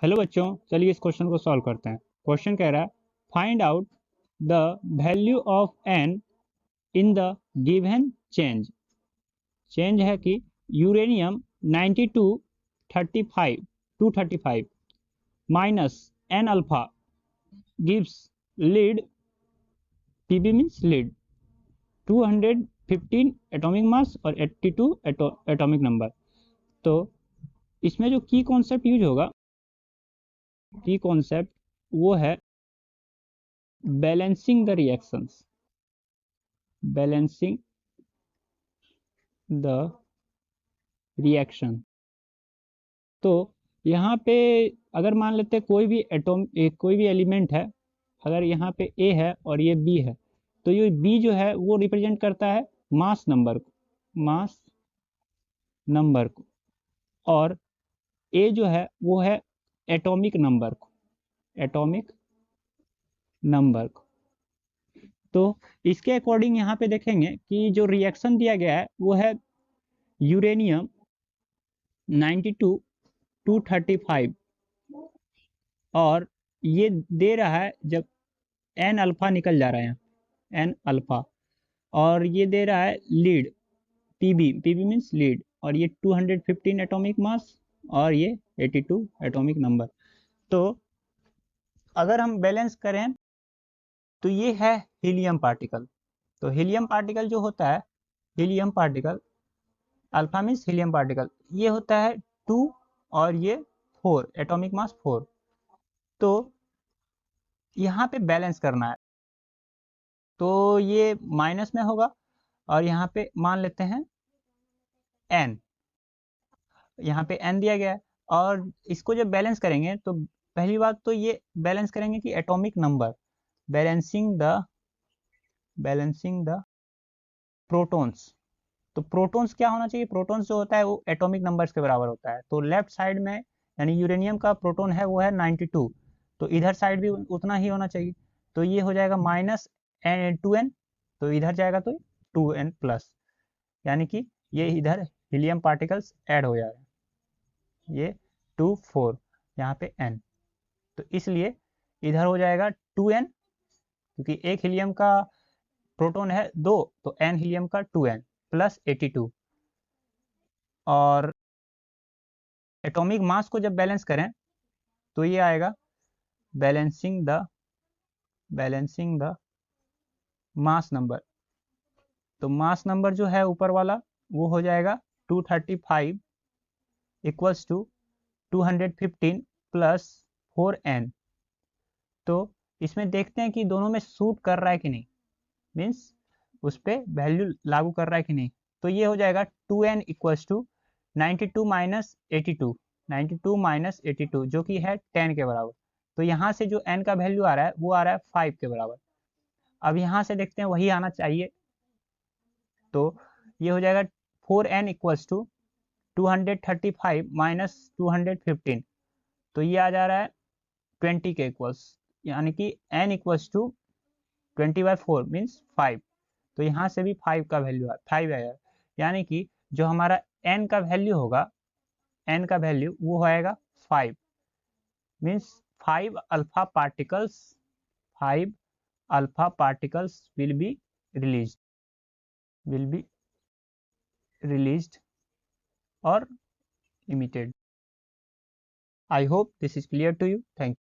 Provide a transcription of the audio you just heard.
Hello बच्चों, चलिए इस क्वेश्चन को सॉल्व करते हैं। क्वेश्चन कह रहा है find out the value of n in the given change. Change है कि uranium 235 minus n alpha gives lead, Pb means lead 215 atomic mass और 82 एटॉमिक नंबर। तो इसमें जो की कॉन्सेप्ट यूज होगा, की कॉन्सेप्ट वो है balancing the reactions, balancing the reaction. तो यहाँ पे अगर मान लेते हैं कोई भी कोई भी एलिमेंट है, अगर यहाँ पे A है और ये B है, तो ये B जो है वो रिप्रेजेंट करता है मास नंबर को, मास नंबर को, और A जो है वो है एटॉमिक नंबर को, एटॉमिक नंबर को। तो इसके अकॉर्डिंग यहाँ पे देखेंगे कि जो रिएक्शन दिया गया है वो है यूरेनियम 92-235 और ये दे रहा है जब एन अल्फा निकल जा रहा है, एन अल्फा, और ये दे रहा है lead, PB, PB means lead, और ये 215 एटॉमिक मास और ये 82 एटॉमिक नंबर। तो अगर हम बैलेंस करें तो ये है हीलियम पार्टिकल। तो हीलियम पार्टिकल जो होता है, helium particle, alpha means helium particle, ये होता है 2 और ये 4, एटॉमिक मास 4। तो यहाँ पे बैलेंस करना है, तो ये माइनस में होगा और यहाँ पे मान लेते हैं n, यहाँ पे n दिया गया है, और इसको जब बैलेंस करेंगे तो पहली बात तो ये बैलेंस करेंगे कि atomic number, balancing the protons. तो प्रोटॉन्स क्या होना चाहिए, प्रोटॉन्स जो होता है वो एटॉमिक नंबर्स के बराबर होता है। तो लेफ्ट साइड में यानी यूरेनियम का प्रोटॉन है वो है 92, तो इधर साइड भी उतना ही होना चाहिए। तो ये हो जाएगा माइनस 2n, तो इधर जाएगा तो 2n प्लस, यानी कि ये इधर हीलियम पार्टिकल्स ऐड हो जाएगा, ये 2 4 यहाँ पे n, तो इसलिए इधर हो जाएगा 2n, क्योंकि एक हीलियम का प्रोटॉन है 2, तो n हीलियम का 2n प्लस 82। और एटॉमिक मास को जब बैलेंस करें तो ये आएगा बैलेंसिंग द मास नंबर। तो मास नंबर जो है ऊपर वाला वो हो जाएगा 235 इक्वल्स टू 215 प्लस 4n। तो इसमें देखते हैं कि दोनों में सूट कर रहा है कि नहीं, मीन्स उस पर वैल्यू लागू कर रहा है कि नहीं। तो ये हो जाएगा 2n equals to 92 minus 82, 92 minus 82 जो कि है 10 के बराबर। तो यहाँ से जो n का वैल्यू आ रहा है वो आ रहा है 5 के बराबर। अब यहाँ से देखते हैं वही आना चाहिए, तो ये हो जाएगा 4n इक्वल्स टू 235 माइनस 215, तो ये आ जा रहा है 20 के इक्वल्स, यानी कि n इक्वल्स टू 20/4 मीन्स 5। तो यहाँ से भी 5 का वैल्यू 5 आएगा, यानी कि जो हमारा n का वैल्यू होगा, n का वैल्यू वो आएगा 5, means 5 alpha particles, 5 alpha particles will be released or emitted. I hope this is clear to you. Thank you.